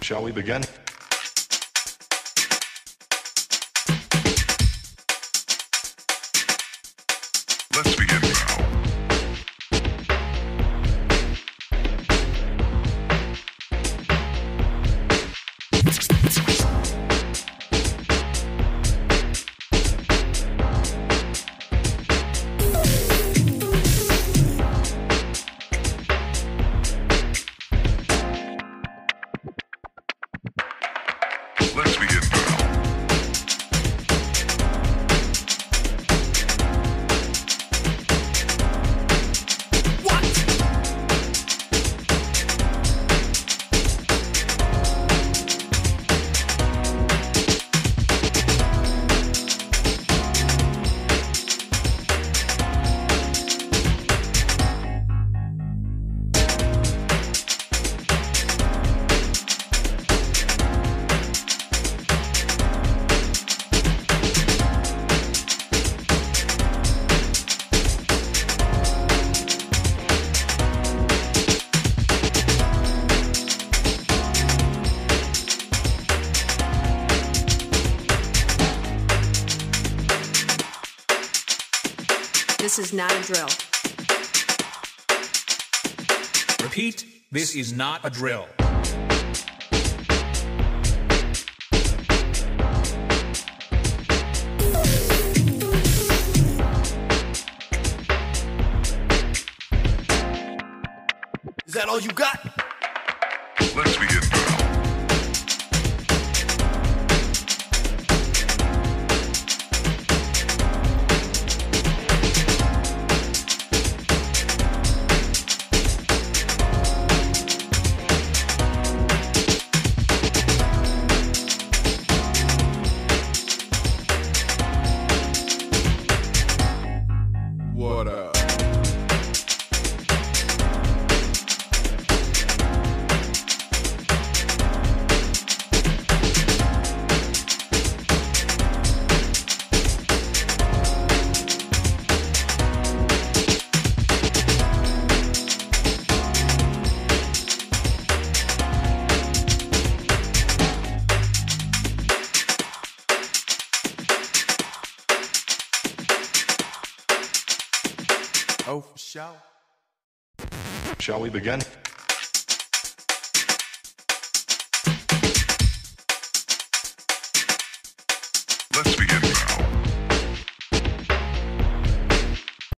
Shall we begin? Let's begin now. Let's begin now. This is not a drill. Repeat, this is not a drill. Is that all you got? Let's begin now. What up? Oh, for sure. Shall we begin? Let's begin.